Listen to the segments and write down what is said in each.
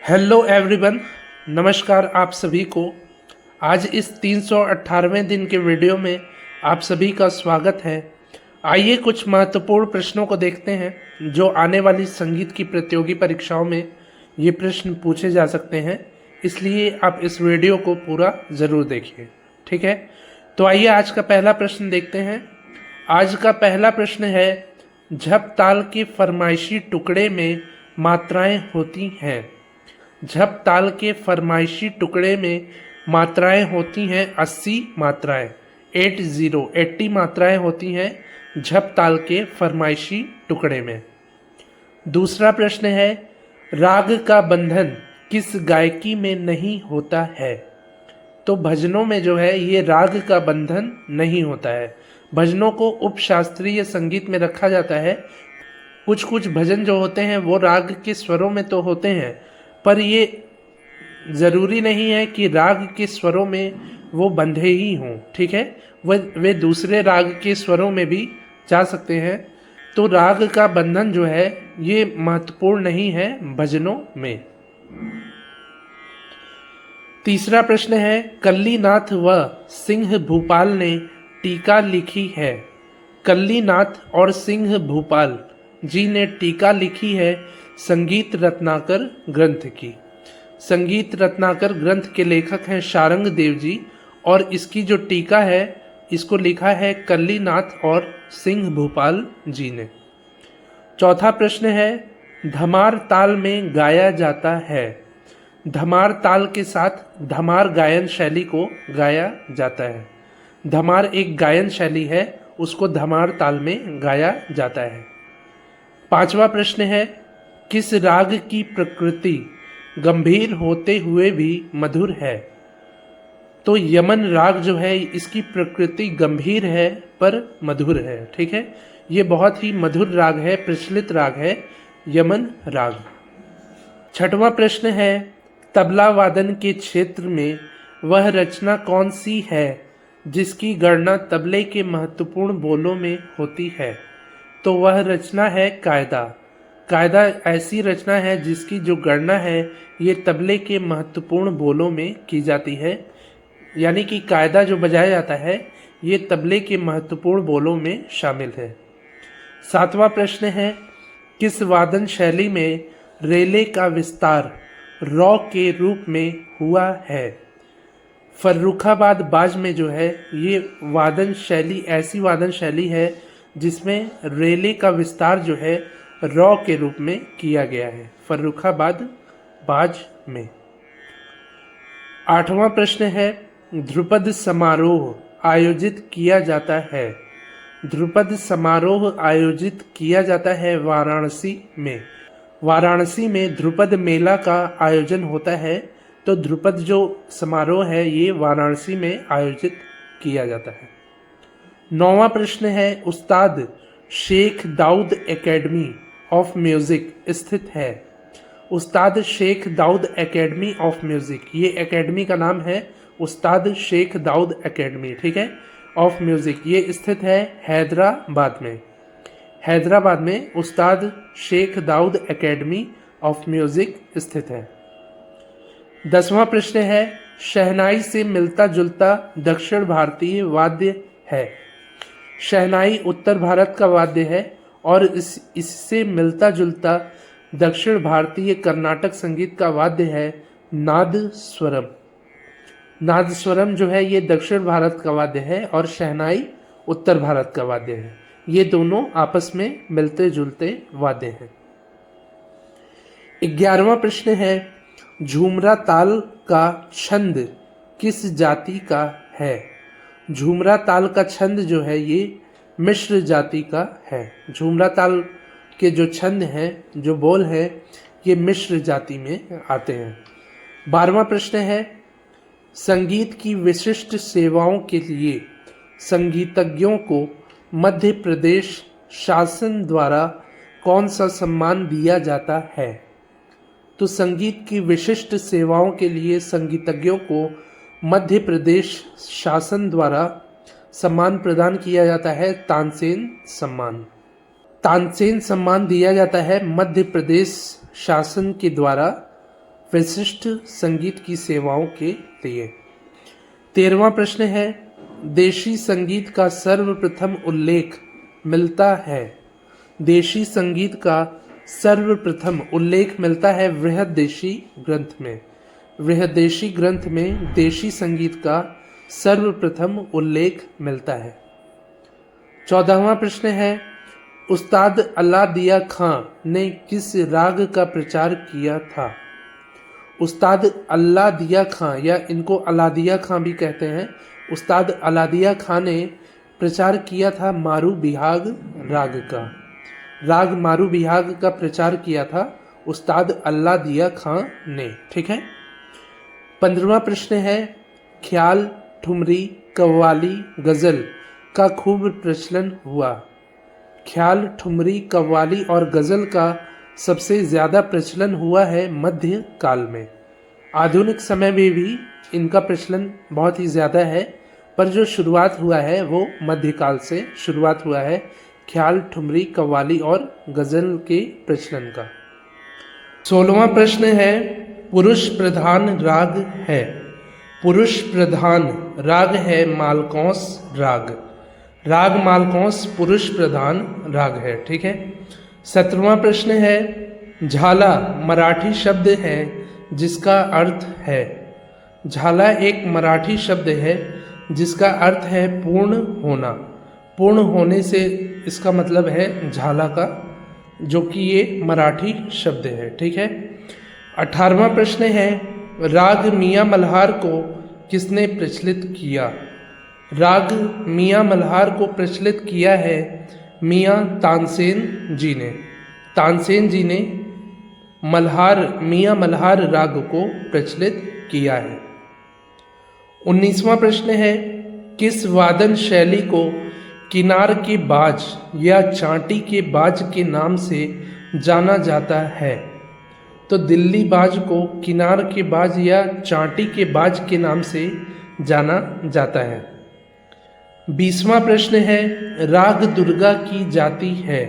Hello everyone, नमस्कार आप सभी को। आज इस 318वें दिन के वीडियो में आप सभी का स्वागत है। आइए कुछ महत्वपूर्ण प्रश्नों को देखते हैं जो आने वाली संगीत की प्रतियोगी परीक्षाओं में ये प्रश्न पूछे जा सकते हैं, इसलिए आप इस वीडियो को पूरा ज़रूर देखिए। ठीक है, तो आइए आज का पहला प्रश्न देखते हैं। आज का पहला प्रश्न है, झप ताल के फरमाइशी टुकड़े में मात्राएं होती हैं। झप ताल के फरमाइशी टुकड़े में मात्राएं होती हैं 80 मात्राएं, 80 मात्राएं होती हैं झप ताल के फरमाइशी टुकड़े में। दूसरा प्रश्न है, राग का बंधन किस गायकी में नहीं होता है। तो भजनों में जो है ये राग का बंधन नहीं होता है। भजनों को उपशास्त्रीय संगीत में रखा जाता है। कुछ कुछ भजन जो होते हैं वो राग के स्वरों में तो होते हैं, पर ये ज़रूरी नहीं है कि राग के स्वरों में वो बंधे ही हों। ठीक है, वे दूसरे राग के स्वरों में भी जा सकते हैं। तो राग का बंधन जो है ये महत्वपूर्ण नहीं है भजनों में। तीसरा प्रश्न है, कल्लीनाथ व सिंह भूपाल ने टीका लिखी है। कल्लीनाथ और सिंह भूपाल जी ने टीका लिखी है संगीत रत्नाकर ग्रंथ की। संगीत रत्नाकर ग्रंथ के लेखक हैं शारंग देव जी, और इसकी जो टीका है इसको लिखा है कल्लीनाथ और सिंह भूपाल जी ने। चौथा प्रश्न है, धमार ताल में गाया जाता है। धमार ताल के साथ धमार गायन शैली को गाया जाता है। धमार एक गायन शैली है, उसको धमार ताल में गाया जाता है। पांचवा प्रश्न है, किस राग की प्रकृति गंभीर होते हुए भी मधुर है। तो यमन राग जो है इसकी प्रकृति गंभीर है पर मधुर है। ठीक है, ये बहुत ही मधुर राग है, प्रचलित राग है यमन राग। छठवां प्रश्न है, तबला वादन के क्षेत्र में वह रचना कौन सी है जिसकी गणना तबले के महत्वपूर्ण बोलों में होती है। तो वह रचना है कायदा। कायदा ऐसी रचना है जिसकी जो गणना है ये तबले के महत्वपूर्ण बोलों में की जाती है, यानी कि कायदा जो बजाया जाता है ये तबले के महत्वपूर्ण बोलों में शामिल है। सातवां प्रश्न है, किस वादन शैली में रेले का विस्तार रॉ के रूप में हुआ है। फर्रुखाबाद बाज में जो है ये वादन शैली ऐसी वादन शैली है जिसमें रेले का विस्तार जो है रॉ के रूप में किया गया है, फर्रुखाबाद बाज में। आठवां प्रश्न है, ध्रुपद समारोह आयोजित किया जाता है। ध्रुपद समारोह आयोजित किया जाता है वाराणसी में। वाराणसी में ध्रुपद मेला का आयोजन होता है, तो ध्रुपद जो समारोह है ये वाराणसी में आयोजित किया जाता है। नौवां प्रश्न है, Ustad Sheikh Daud academy of music स्थित है। Ustad Sheikh Daud academy of music, ये एकेडमी का नाम है उस्ताद शेख दाऊद एकेडमी, ठीक है, ऑफ म्यूज़िक। ये स्थित है हैदराबाद में। हैदराबाद में Ustad Sheikh Daud academy of music स्थित है। 10वां प्रश्न है, शहनाई से मिलता जुलता दक्षिण भारतीय वाद्य है। शहनाई उत्तर भारत का वाद्य है और इससे मिलता जुलता दक्षिण भारतीय कर्नाटक संगीत का वाद्य है नादस्वरम। नादस्वरम जो है ये दक्षिण भारत का वाद्य है और शहनाई उत्तर भारत का वाद्य है। ये दोनों आपस में मिलते जुलते वाद्य हैं। 11वां प्रश्न है, झूमरा ताल का छंद किस जाति का है। झूमरा ताल का छंद जो है ये मिश्र जाति का है। झूमरा ताल के जो छंद हैं, जो बोल हैं, ये मिश्र जाति में आते हैं। 12वां प्रश्न है, संगीत की विशिष्ट सेवाओं के लिए संगीतज्ञों को मध्य प्रदेश शासन द्वारा कौन सा सम्मान दिया जाता है। तो संगीत की विशिष्ट सेवाओं के लिए संगीतज्ञों को मध्य प्रदेश शासन द्वारा सम्मान प्रदान किया जाता है तानसेन सम्मान। तानसेन सम्मान दिया जाता है मध्य प्रदेश शासन के द्वारा विशिष्ट संगीत की सेवाओं के लिए। 13वां प्रश्न है, देशी संगीत का सर्वप्रथम उल्लेख मिलता है। देशी संगीत का सर्वप्रथम उल्लेख मिलता है बृहदेशी ग्रंथ में। बृहदेशी ग्रंथ में देशी संगीत का सर्वप्रथम उल्लेख मिलता है। 14वां प्रश्न है, उस्ताद अलादिया खां ने किस राग का प्रचार किया था। उस्ताद अलादिया खां, या इनको अलादिया खां भी कहते हैं, उस्ताद अलादिया खां ने प्रचार किया था मारू बिहाग राग का। राग मारू बिहाग का प्रचार किया था उस्ताद अलादिया खां ने। ठीक है। 15वां प्रश्न है, ख्याल, ठुमरी, कव्वाली, गज़ल का खूब प्रचलन हुआ। ख्याल, ठुमरी, कव्वाली और गज़ल का सबसे ज़्यादा प्रचलन हुआ है मध्य काल में। आधुनिक समय में भी इनका प्रचलन बहुत ही ज़्यादा है, पर जो शुरुआत हुआ है वो मध्यकाल से शुरुआत हुआ है ख्याल, ठुमरी, कव्वाली और गज़ल के प्रचलन का। 16वां प्रश्न है, पुरुष प्रधान राग है। पुरुष प्रधान राग है मालकौंस राग। राग मालकौंस पुरुष प्रधान राग है। ठीक है। 17वां प्रश्न है, झाला मराठी शब्द है जिसका अर्थ है। झाला एक मराठी शब्द है जिसका अर्थ है पूर्ण होना। पूर्ण होने से इसका मतलब है झाला का, जो कि ये मराठी शब्द है। ठीक है। 18वां प्रश्न है, राग मियाँ मल्हार को किसने प्रचलित किया। राग मियाँ मल्हार को प्रचलित किया है मियाँ तानसेन जी ने। तानसेन जी ने मियाँ मल्हार राग को प्रचलित किया है। 19वां प्रश्न है, किस वादन शैली को किनार के बाज या चांटी के बाज के नाम से जाना जाता है। तो दिल्ली बाज को किनार के बाज या चांटी के बाज के नाम से जाना जाता है। 20वां प्रश्न है, राग दुर्गा की जाति है।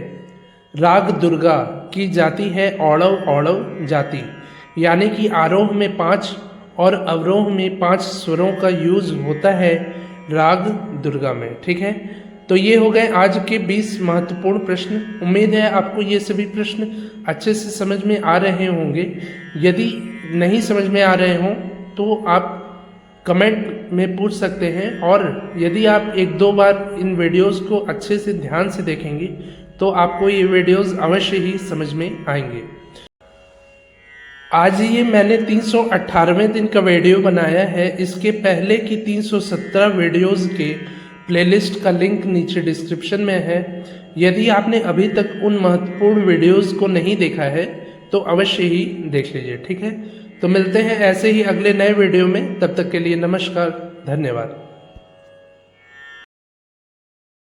राग दुर्गा की जाति है औड़व औड़व जाति, यानी कि आरोह में 5 और अवरोह में 5 स्वरों का यूज होता है राग दुर्गा में। ठीक है। तो ये हो गए आज के 20 महत्वपूर्ण प्रश्न। उम्मीद है आपको ये सभी प्रश्न अच्छे से समझ में आ रहे होंगे। यदि नहीं समझ में आ रहे हों तो आप कमेंट में पूछ सकते हैं, और यदि आप 1-2 बार इन वीडियोस को अच्छे से ध्यान से देखेंगे तो आपको ये वीडियोस अवश्य ही समझ में आएंगे। आज ये मैंने 318वें दिन का वीडियो बनाया है। इसके पहले की 317 वीडियोस के प्लेलिस्ट का लिंक नीचे डिस्क्रिप्शन में है। यदि आपने अभी तक उन महत्वपूर्ण वीडियोस को नहीं देखा है तो अवश्य ही देख लीजिए। ठीक है। तो मिलते हैं ऐसे ही अगले नए वीडियो में। तब तक के लिए नमस्कार, धन्यवाद।